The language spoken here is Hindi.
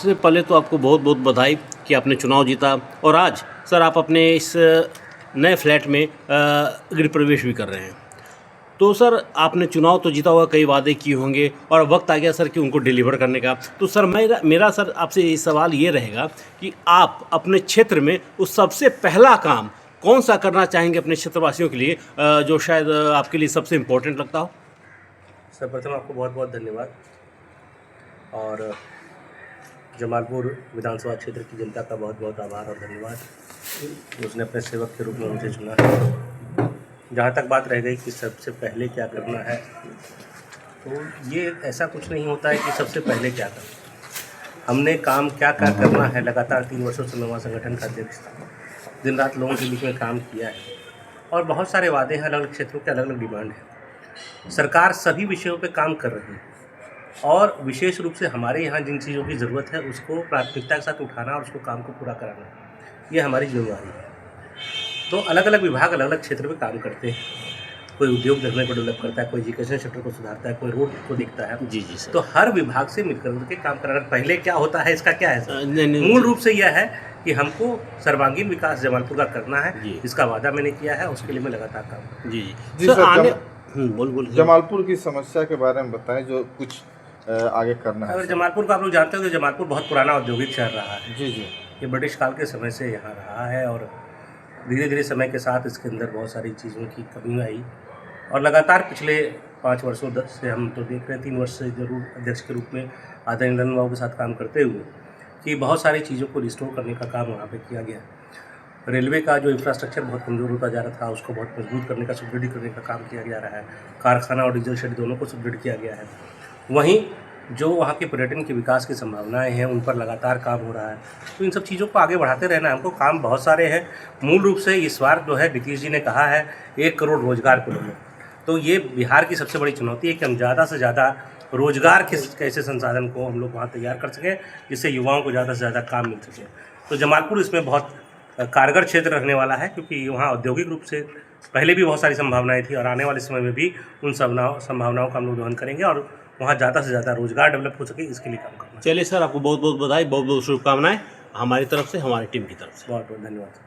सबसे पहले तो आपको बहुत बहुत बधाई कि आपने चुनाव जीता और आज सर आप अपने इस नए फ्लैट में गृह प्रवेश भी कर रहे हैं। तो सर आपने चुनाव तो जीता हुआ, कई वादे किए होंगे और वक्त आ गया सर कि उनको डिलीवर करने का। तो सर मेरा सर आपसे ये सवाल ये रहेगा कि आप अपने क्षेत्र में उस सबसे पहला काम कौन सा करना चाहेंगे अपने क्षेत्रवासियों के लिए, जो शायद आपके लिए सबसे इम्पोर्टेंट लगता हो। सर्वप्रथम आपको बहुत बहुत धन्यवाद और जमालपुर विधानसभा क्षेत्र की जनता का बहुत बहुत आभार और धन्यवाद। उसने अपने सेवक के रूप में मुझे चुना है। जहाँ तक बात रह गई कि सबसे पहले क्या करना है, तो ये ऐसा कुछ नहीं होता है कि सबसे पहले क्या करना। हमने काम क्या क्या करना है, लगातार 3 वर्षों से नवा संगठन का अध्यक्ष था, दिन रात लोगों के बीच में काम किया है और बहुत सारे वादे हैं, अलग अलग क्षेत्रों के अलग अलग डिमांड है। सरकार सभी विषयों पे काम कर रही है और विशेष रूप से हमारे यहाँ जिन चीज़ों की ज़रूरत है उसको प्राथमिकता के साथ उठाना और उसको काम को पूरा कराना, ये हमारी जिम्मेदारी है। तो अलग अलग विभाग अलग अलग क्षेत्र में काम करते हैं। कोई उद्योग धंधे को डेवलप करता है, कोई एजुकेशन सेक्टर को सुधारता है, कोई रोड को देखता है। जी जी सर। तो हर विभाग से मिलकर के काम कराना। पहले क्या होता है, इसका क्या है नहीं, मूल रूप से यह है कि हमको सर्वांगीण विकास जमालपुर का करना है। इसका वादा मैंने किया है, उसके लिए मैं लगातार काम। जी जी सर, बोल जमालपुर की समस्या के बारे में बताएं जो कुछ आगे करना है। अगर जमालपुर को आप लोग जानते हो तो जमालपुर बहुत पुराना औद्योगिक शहर रहा है। जी जी। ये ब्रिटिश काल के समय से यहाँ रहा है और धीरे धीरे समय के साथ इसके अंदर बहुत सारी चीज़ों की कमी आई और लगातार पिछले 5 वर्षों से हम तो देख रहे हैं, 3 वर्ष से जरूर अध्यक्ष के रूप में आदरणीय नंदन बाबू के साथ काम करते हुए कि बहुत सारी चीज़ों को रिस्टोर करने का काम वहाँ पे किया गया। रेलवे का जो इंफ्रास्ट्रक्चर बहुत कमज़ोर होता जा रहा था, उसको बहुत मजबूत करने का, सुदृढ़ करने का काम किया जा रहा है। कारखाना और डीजल शेड दोनों को सुदृढ़ किया गया है। वहीं जो वहाँ के पर्यटन के विकास की संभावनाएं हैं, उन पर लगातार काम हो रहा है। तो इन सब चीज़ों को आगे बढ़ाते रहना है हमको। काम बहुत सारे हैं। मूल रूप से इस बार जो है नीतीश जी ने कहा है 1 करोड़ रोजगार को लेकर। तो ये बिहार की सबसे बड़ी चुनौती है कि हम ज़्यादा से ज़्यादा रोजगार के ऐसे संसाधन को हम लोग वहाँ तैयार कर सकें जिससे युवाओं को ज़्यादा से ज़्यादा काम मिल सके। तो जमालपुर इसमें बहुत कारगर क्षेत्र रहने वाला है, क्योंकि वहाँ औद्योगिक रूप से पहले भी बहुत सारी संभावनाएं थी और आने वाले समय में भी उन संभावनाओं का हम लोग दोहन करेंगे और वहाँ ज़्यादा से ज़्यादा रोजगार डेवलप हो सके, इसके लिए काम करना। चलिए सर, आपको बहुत बहुत बधाई, बहुत बहुत शुभकामनाएं हमारी तरफ से, हमारी टीम की तरफ से। बहुत बहुत धन्यवाद।